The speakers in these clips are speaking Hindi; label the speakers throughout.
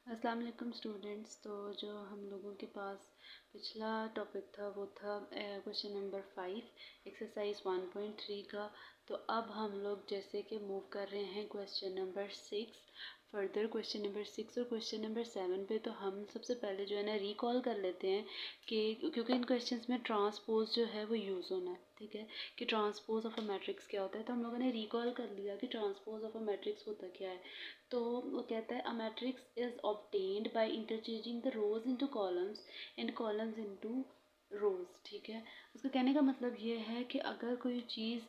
Speaker 1: अस्सलाम वालेकुम स्टूडेंट्स। तो जो हम लोगों के पास पिछला टॉपिक था वो था क्वेश्चन नंबर 5 एक्सरसाइज 1.3 का। तो अब हम लोग जैसे कि मूव कर रहे हैं question number 6 further question number 6 और क्वेश्चन नंबर 7 पे। तो हम सबसे पहले जो है ना रिकॉल कर लेते हैं कि क्योंकि इन क्वेश्चंस में ट्रांसपोज जो है वो यूज़ होना है, ठीक है, कि ट्रांसपोज ऑफ अ मैट्रिक्स क्या होता है। तो हम लोगों ने रिकॉल कर लिया कि ट्रांसपोज ऑफ अ मैट्रिक्स होता क्या है। तो वो कहता है a matrix is obtained by interchanging the rose into columns and columns into रोज, ठीक है। उसका कहने का मतलब ये है कि अगर कोई चीज़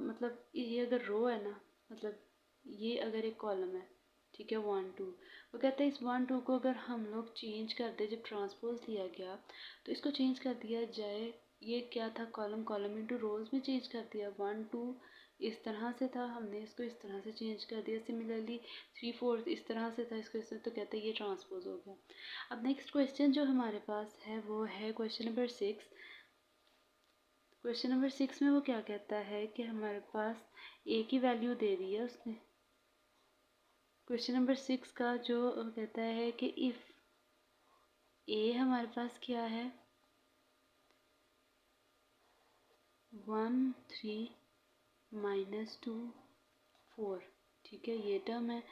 Speaker 1: मतलब ये अगर रो है ना, मतलब ये अगर एक कॉलम है, ठीक है, 1 2, वो कहता है इस 1 2 को अगर हम लोग चेंज कर दे, जब ट्रांसपोज लिया गया तो इसको चेंज कर दिया जाए। ये क्या था, कॉलम कॉलम इनटू रोज में चेंज कर दिया। 1 2 इस तरह से था, हमने इसको इस तरह से चेंज कर दिया। सिमिलरली 3 4 इस तरह से था, इसको इस तरह, तो कहते हैं ये ट्रांसपोज हो गया। अब नेक्स्ट क्वेश्चन जो हमारे पास है वो है क्वेश्चन नंबर 6। क्वेश्चन नंबर 6 में वो क्या कहता है कि हमारे पास ए की वैल्यू दे दी है उसने। क्वेश्चन नंबर 6 का जो कहता है कि इफ़ ए हमारे पास क्या है 1 3 -2 4, ठीक है, ये टर्म है।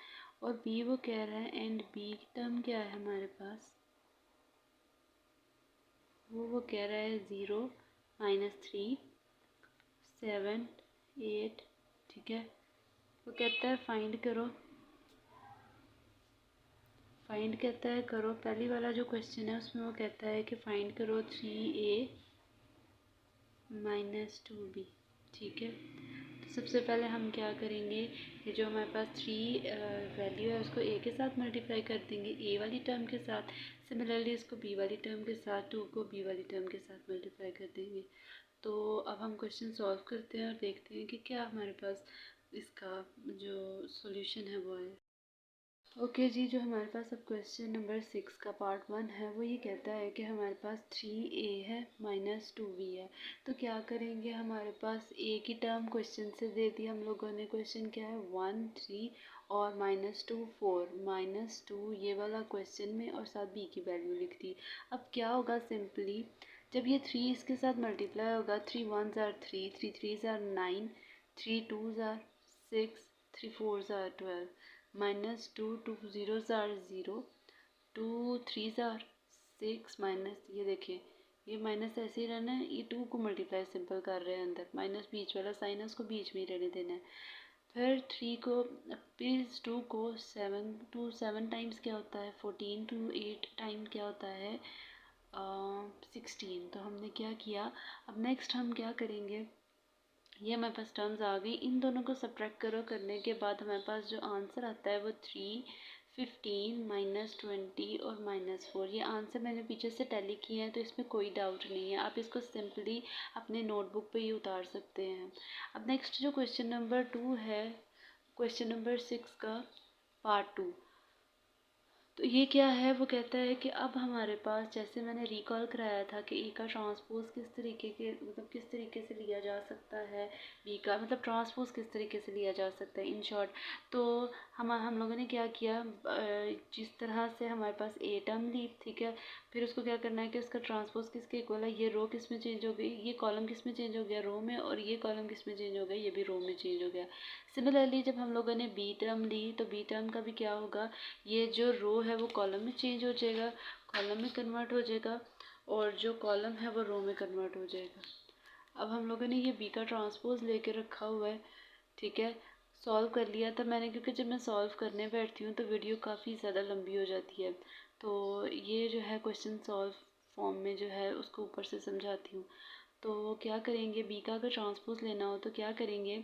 Speaker 1: और बी वो कह रहा है एंड बी टर्म क्या है हमारे पास, वो कह रहा है 0 -3 7 8, ठीक है। वो कहता है फाइंड करो, फाइंड कहता है करो। पहली वाला जो क्वेश्चन है उसमें वो कहता है कि फाइंड करो 3a -2b, ठीक है। तो सबसे पहले हम क्या करेंगे, ये जो हमारे पास 3 वैल्यू है उसको a के साथ मल्टीप्लाई कर देंगे, a वाली टर्म के साथ। सिमिलरली इसको b वाली टर्म के साथ, 2 को b वाली टर्म के साथ मल्टीप्लाई कर देंगे। तो अब हम क्वेश्चन सॉल्व करते हैं और देखते हैं कि क्या हमारे पास इसका जो सॉल्यूशन है वो है। ओके जी, जो हमारे पास अब क्वेश्चन नंबर 6 का पार्ट 1 है वो ये कहता है कि हमारे पास 3a है -2b है। तो क्या करेंगे, हमारे पास a की टर्म क्वेश्चन से दे दी हम लोगों ने। क्वेश्चन क्या है 1 3 और -2 4, -2 ये वाला क्वेश्चन में और साथ b की वैल्यू लिख दी। अब क्या होगा, सिंपली जब ये 3 इसके साथ मल्टीप्लाई होगा, 3 1s are 3, 3 3s are 9, 3 2s are 6, 3 4s are 12, -2 2 0s are 0, 2 3s are 6, minus ये देखिए ये माइनस ऐसे ही रहना है, ये 2 को मल्टीप्लाई सिंपल कर रहे हैं अंदर, माइनस बीच वाला साइन है उसको बीच में ही रहने देना है। फिर 3 को, फिर इस 2 को 7 टाइम्स क्या होता है 14, 2 8 टाइम क्या होता है 16। तो हमने क्या किया, अब नेक्स्ट हम क्या करेंगे, ये हमारे पास टर्म्स आ गई, इन दोनों को सब्ट्रैक्ट करो, करने के बाद हमारे पास जो आंसर आता है वो 3 15 -20 और -4। ये आंसर मैंने पीछे से टैली किए हैं तो इसमें कोई डाउट नहीं है, आप इसको सिंपली अपने नोटबुक पे ही उतार सकते हैं। अब नेक्स्ट जो क्वेश्चन नंबर 2 है क्वेश्चन नंबर 6 का पार्ट 2, तो ये क्या है, वो कहता है कि अब हमारे पास, जैसे मैंने रिकॉल कराया था कि ए का ट्रांसपोज किस तरीके के, मतलब किस तरीके से लिया जा सकता है, बी का मतलब ट्रांसपोज किस तरीके से लिया जा सकता है इन शॉर्ट। तो हम लोगों ने क्या किया, जिस तरह से हमारे पास ए टर्म ली, ठीक है, फिर उसको क्या करना है कि उसका ट्रांसपोज किसके इक्वल है, ये रो किस में चेंज हो गई, ये कॉलम किस में चेंज हो गया, रो में, और ये कॉलम किस में चेंज हो गया, ये भी रो में चेंज हो गया। सिमिलरली जब हम लोगों ने बी टर्म ली तो बी टर्म का भी क्या होगा, ये जो रो है वो कॉलम में चेंज हो जाएगा, कॉलम में कन्वर्ट हो जाएगा, और जो कॉलम है वो रो में कन्वर्ट हो जाएगा। अब हम लोगों ने ये बी का ट्रांसपोज लेके रखा हुआ है, ठीक है, सॉल्व कर लिया था मैंने, क्योंकि जब मैं सॉल्व करने बैठती हूँ तो वीडियो काफ़ी ज़्यादा लंबी हो जाती है। तो ये जो है क्वेश्चन सॉल्व फॉर्म में जो है उसको ऊपर से समझाती हूँ। तो क्या करेंगे, बी का अगर ट्रांसपोज लेना हो तो क्या करेंगे,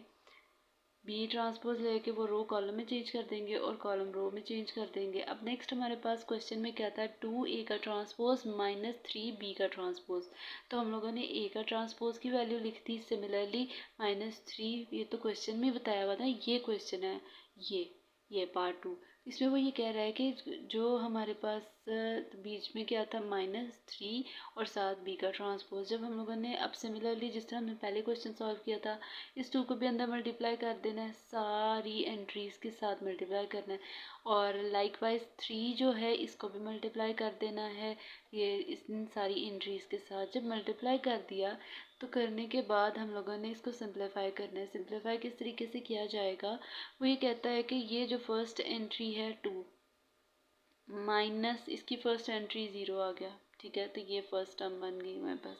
Speaker 1: बी ट्रांसपोज लेके वो रो कॉलम में चेंज कर देंगे और कॉलम रो में चेंज कर देंगे। अब नेक्स्ट हमारे पास क्वेश्चन में क्या था, 2a का ट्रांसपोज -3b का ट्रांसपोज। तो हम लोगों ने a का ट्रांसपोज की वैल्यू लिख दी, सिमिलरली -3, ये तो क्वेश्चन में बताया हुआ था, ये क्वेश्चन है ये पार्ट 2, इसमें वो ये कह रहा है कि जो हमारे पास बीच में क्या था -3 और साथ बी का ट्रांसपोज। जब हम लोगों ने अब सिमिलरली जिस तरह हमने पहले क्वेश्चन सॉल्व किया था, इस 2 को भी अंदर मल्टीप्लाई कर देना है, सारी एंट्रीज़ के साथ मल्टीप्लाई करना है। और लाइकवाइज 3 जो है इसको भी मल्टीप्लाई कर देना है ये इन सारी एंट्रीज़ के साथ। जब मल्टीप्लाई कर दिया तो करने के बाद हम लोगों ने इसको सिंप्लीफाई करना है। सिंप्लीफाई किस तरीके से किया जाएगा, वो ये कहता है कि ये जो फर्स्ट एंट्री है 2 माइनस इसकी फर्स्ट एंट्री 0 आ गया, ठीक है, तो ये फर्स्ट टर्म बन गई हमारे पास।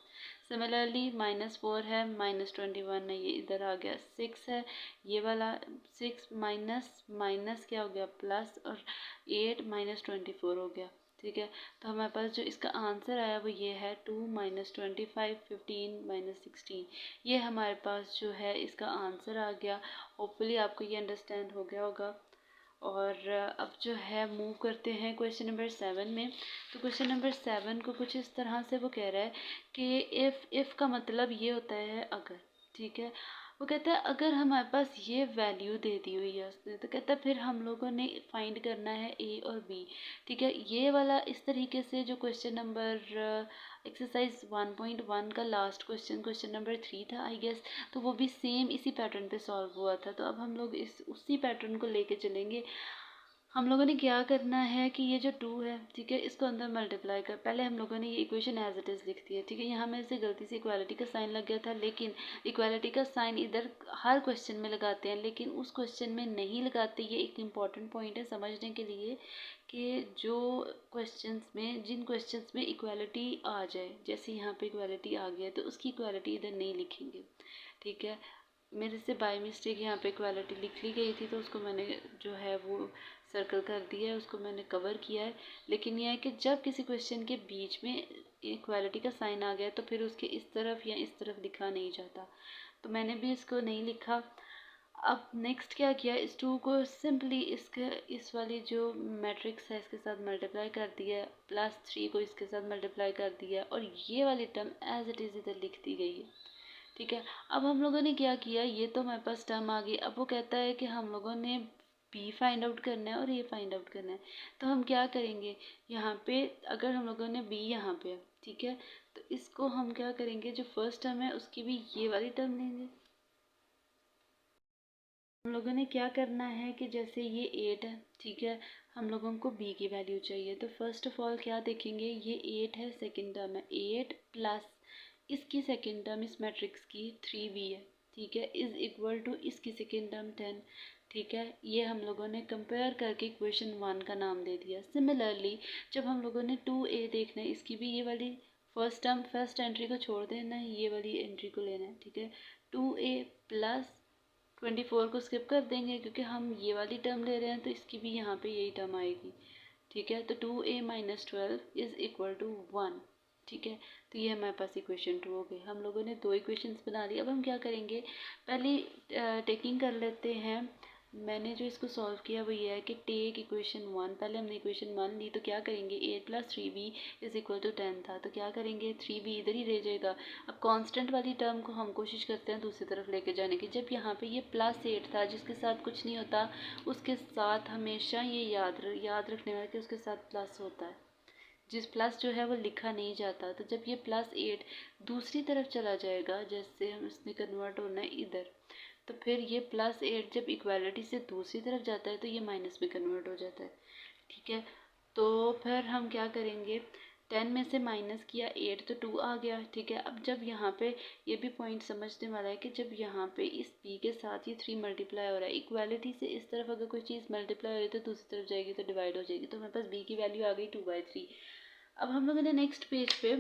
Speaker 1: सिमिलरली -4 है, -21 है, ये इधर आ गया। 6 है, ये वाला 6 माइनस माइनस क्या हो गया प्लस, और 8 -24 हो गया, ठीक है। तो हमारे पास जो इसका आंसर आया वो ये है 2 -25 15 -16। ये हमारे पास जो है इसका आंसर आ गया। होपफुली आपको ये अंडरस्टैंड हो गया होगा। और अब जो है मूव करते हैं क्वेश्चन नंबर 7 में। तो क्वेश्चन नंबर 7 को कुछ इस तरह से वो कह रहा है कि इफ़ का मतलब ये होता है अगर, ठीक है। वो कहता है अगर हमारे पास ये वैल्यू दे दी हुई है उसने, तो कहता है फिर हम लोगों ने फाइंड करना है ए और बी, ठीक है। ये वाला इस तरीके से जो क्वेश्चन नंबर एक्सरसाइज 1.1 का लास्ट क्वेश्चन, क्वेश्चन नंबर 3 था आई गेस, तो वो भी सेम इसी पैटर्न पे सॉल्व हुआ था। तो अब हम लोग उसी पैटर्न को लेके चलेंगे। हम लोगों ने क्या करना है कि ये जो 2 है, ठीक है, इसको अंदर मल्टीप्लाई कर, पहले हम लोगों ने ये इक्वेशन एज इट इज़ लिख दी है, ठीक है। यहाँ मेरे से गलती से इक्वालिटी का साइन लग गया था, लेकिन इक्वालिटी का साइन इधर हर क्वेश्चन में लगाते हैं, लेकिन उस क्वेश्चन में नहीं लगाते। ये एक इम्पॉर्टेंट पॉइंट है समझने के लिए कि जो क्वेश्चंस में जिन क्वेश्चंस में इक्वालिटी आ जाए, जैसे यहाँ पे इक्वालिटी आ गया तो उसकी इक्वालिटी इधर नहीं लिखेंगे, ठीक है। मेरे से बाय मिस्टेक यहाँ पे इक्वालिटी लिख ली गई थी, तो उसको मैंने जो है वो सर्कल कर दिया है, उसको मैंने कवर किया है। लेकिन यह है कि जब किसी क्वेश्चन के बीच में इक्वालिटी का साइन आ गया तो फिर उसके इस तरफ या इस तरफ लिखा नहीं जाता, तो मैंने भी इसको नहीं लिखा। अब नेक्स्ट क्या किया, इस 2 को सिंपली इस वाली जो मैट्रिक्स है इसके साथ मल्टीप्लाई कर दिया, +3 को इसके साथ मल्टीप्लाई कर दिया, और ये वाली टर्म एज इट इज़ इधर लिख दी गई है, ठीक है। अब हम लोगों ने क्या किया, ये तो हमारे पास टर्म आ गई। अब वो कहता है कि हम लोगों ने बी फाइंड आउट करना है और ये फाइंड आउट करना है। तो हम क्या करेंगे, यहाँ पे अगर हम लोगों ने बी यहाँ पे है, ठीक है, तो इसको हम क्या करेंगे, जो फर्स्ट टर्म है उसकी भी ये वाली टर्म लेंगे। हम लोगों ने क्या करना है कि जैसे ये 8 है, ठीक है, हम लोगों को b की वैल्यू चाहिए। तो फर्स्ट ऑफ ऑल क्या देखेंगे, ये 8 है, सेकंड टर्म है 8 प्लस इसकी सेकंड टर्म इस मैट्रिक्स की 3b है, ठीक है, इज इक्वल टू इसकी सेकंड टर्म 10, ठीक है। ये हम लोगों ने कंपेयर करके इक्वेशन 1 का नाम दे दिया। सिमिलरली जब हम लोगों ने 2a देखना है, इसकी भी ये वाली फर्स्ट टर्म फर्स्ट एंट्री को छोड़ देना है, ये वाली एंट्री को लेना है, ठीक है। 2a प्लस 24 को स्किप कर देंगे क्योंकि हम ये वाली टर्म ले रहे हैं, तो इसकी भी यहाँ पे यही टर्म आएगी, ठीक है। तो 2a minus 12 is equal to 1, ठीक है। तो ये हमारे पास इक्वेशन 2 हो गई। हम लोगों ने 2 इक्वेशंस बना ली। अब हम क्या करेंगे, पहले टेकिंग कर लेते हैं। मैंने जो इसको सॉल्व किया वो ये है कि टेक इक्वेशन 1, पहले हमने इक्वेशन 1 ली, तो क्या करेंगे 8 plus 3b is equal to 10 था, तो क्या करेंगे 3b इधर ही रह जाएगा। अब कांस्टेंट वाली टर्म को हम कोशिश करते हैं दूसरी तरफ लेके जाने की। जब यहाँ पे ये +8 था जिसके साथ कुछ नहीं होता, उसके साथ हमेशा ये याद रखने वाला कि उसके साथ प्लस होता है, जिस प्लस जो है वो लिखा नहीं जाता। तो जब ये +8 दूसरी तरफ चला जाएगा, जैसे हम इसने कन्वर्ट होना है इधर, तो फिर ये +8 जब इक्वालिटी से दूसरी तरफ जाता है तो ये माइनस में कन्वर्ट हो जाता है, ठीक है। तो फिर हम क्या करेंगे, 10 में से माइनस किया 8 तो 2 आ गया, ठीक है। अब जब यहाँ पे ये भी पॉइंट समझने वाला है कि जब यहाँ पे इस b के साथ ये 3 मल्टीप्लाई हो रहा है, इक्वालिटी से इस तरफ अगर कोई चीज़ मल्टीप्लाई हो रही है तो दूसरी तरफ जाएगी तो डिवाइड हो जाएगी। तो हमारे पास b की वैल्यू आ गई 2/3। अब हम लोगों ने नेक्स्ट पेज पे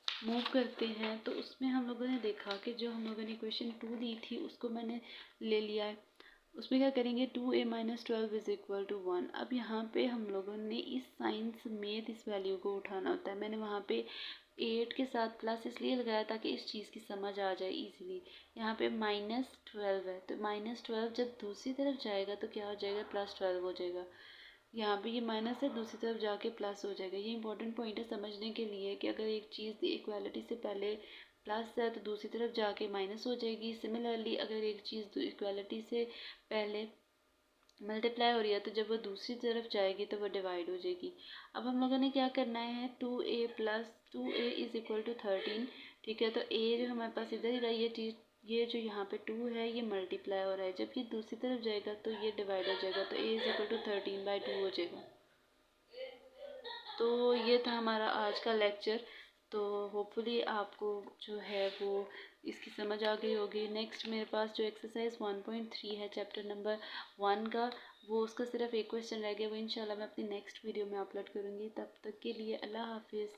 Speaker 1: मूव करते हैं, तो उसमें हम लोगों ने देखा कि जो हम लोगों ने इक्वेशन 2 दी थी उसको मैंने ले लिया है। उसमें क्या करेंगे 2a minus 12 is equal to 1। अब यहाँ पे हम लोगों ने इस साइन समेत इस वैल्यू को उठाना होता है। मैंने वहाँ पे 8 के साथ प्लस इसलिए लगाया ताकि इस चीज़ की समझ आ जाए इजीली। यहाँ पे -12 है, तो -12 जब दूसरी तरफ जाएगा तो क्या हो जाएगा, +12 हो जाएगा। यहाँ पे ये माइनस है, दूसरी तरफ जाके प्लस हो जाएगा। ये इंपॉर्टेंट पॉइंट है समझने के लिए कि अगर एक चीज़ इक्वालिटी से पहले प्लस है तो दूसरी तरफ जाके माइनस हो जाएगी। सिमिलरली अगर एक चीज़ इक्वालिटी से पहले मल्टीप्लाई हो रही है, तो जब वो दूसरी तरफ जाएगी तो वो डिवाइड हो जाएगी। अब हम लोगों ने क्या करना है, 2a plus 2a is equal to 13। ठीक है, तो a जो हमारे पास इधर ही रहा, ये चीज़, ये जो यहाँ पे 2 है ये मल्टीप्लाई हो रहा है, जब ये दूसरी तरफ जाएगा तो ये डिवाइड हो जाएगा, तो a इज़ इक्वल टू 13/2 हो जाएगा। तो ये था हमारा आज का लेक्चर। तो होपफुली आपको जो है वो इसकी समझ आ गई होगी। नेक्स्ट मेरे पास जो एक्सरसाइज 1.3 है चैप्टर नंबर 1 का, वो उसका सिर्फ एक क्वेश्चन रह गया, वो इंशाल्लाह मैं अपनी नेक्स्ट वीडियो में अपलोड करूँगी। तब तक के लिए अल्लाह हाफिज़।